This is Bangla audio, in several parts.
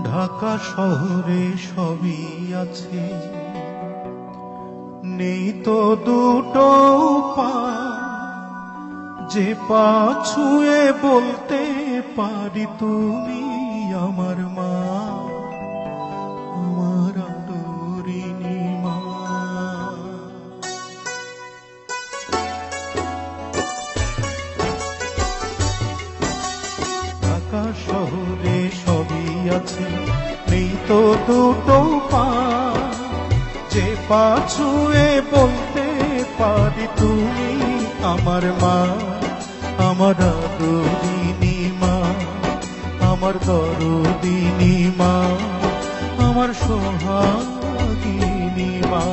ঢাকা শহরে সবই আছে, নেই তো দুটো পা, যে পা ছুঁয়ে বলতে পারি তুমি আমার মা, আমার আদরিনী মা। ঢাকা শহরে সবই আছে, নেই তো দুটো পা, যে পা ছুঁয়ে বলতে পারি তুমি আমার মা, আমার আদরিনী মা, আমার দরদিনী মা, আমার সোহাগিনী মা।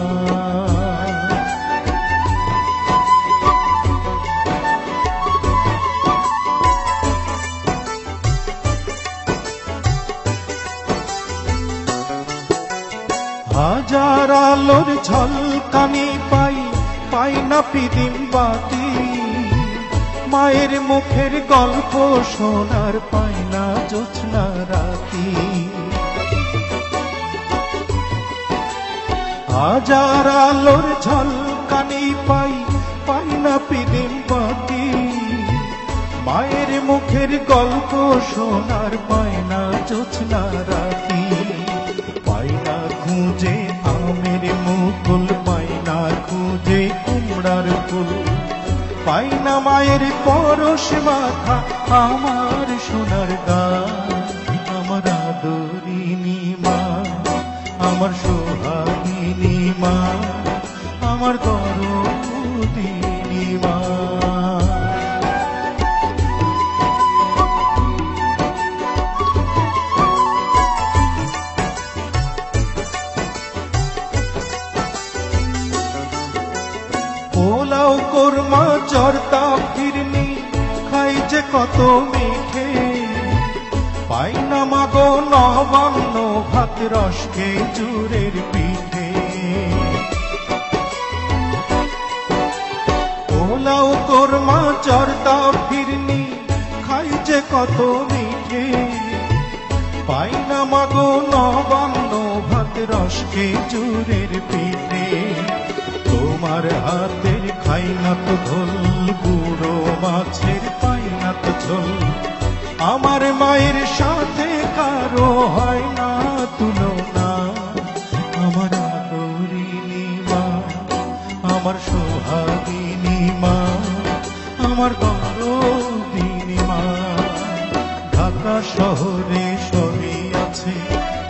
হাজার আলোর ঝলকানি পাই, পাই না পিদিম বাতি, মায়ের মুখের গল্প শোনার পাই না জোছনা রাতি। হাজার আলোর ঝলকানি পাই, পাই না পিদিম বাতি, মায়ের মুখের গল্প শোনার পাই না জোছনা রাতি। পাই না খুঁজে আমের মুকুল, পাই না খুঁজে কুমড়ার ফুল, পাই না মায়ের পরশ মাথা আমার সোনার গান, আমার আদরিনী মা, আমার সোহাগিনী মা, আমার দরদিনী মা। পোলাও কোরমা চর্তা ফিরনি খাই যে কত মেখে, পাই না মাগো নবান্ন ভাত রস খেজুরের পিঠে। পোলাও কোরমা চর্তা ফিরনি খাই যে কত মেখে, পাই না মাগো নবান্ন ভাত রস খেজুরের পিঠে। তোমার হাতের খাই না তো ঝোল, বুড়ো মাছের পাই না তো ঝোল, আমার মায়ের সাথে কারো হয় না তুলনা, আমার আদরিনী মা, আমার সোহাগিনী মা, আমার দরদিনী মা। ঢাকা শহরে সবই আছে,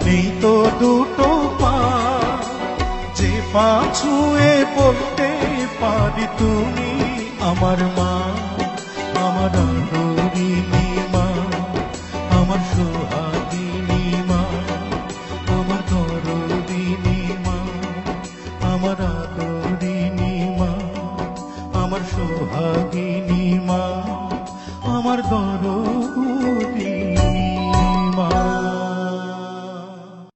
নেই তো দুটো পা, যে পা ছুঁয়ে বলতে পারি তুমি আমার মা, আমার আদরিনী মা, আমার সোহাগিনী মা, আমার দরদিনী মা, আমার আদরিনী মা, আমার সোহাগিনী মা, আমার দরদিনী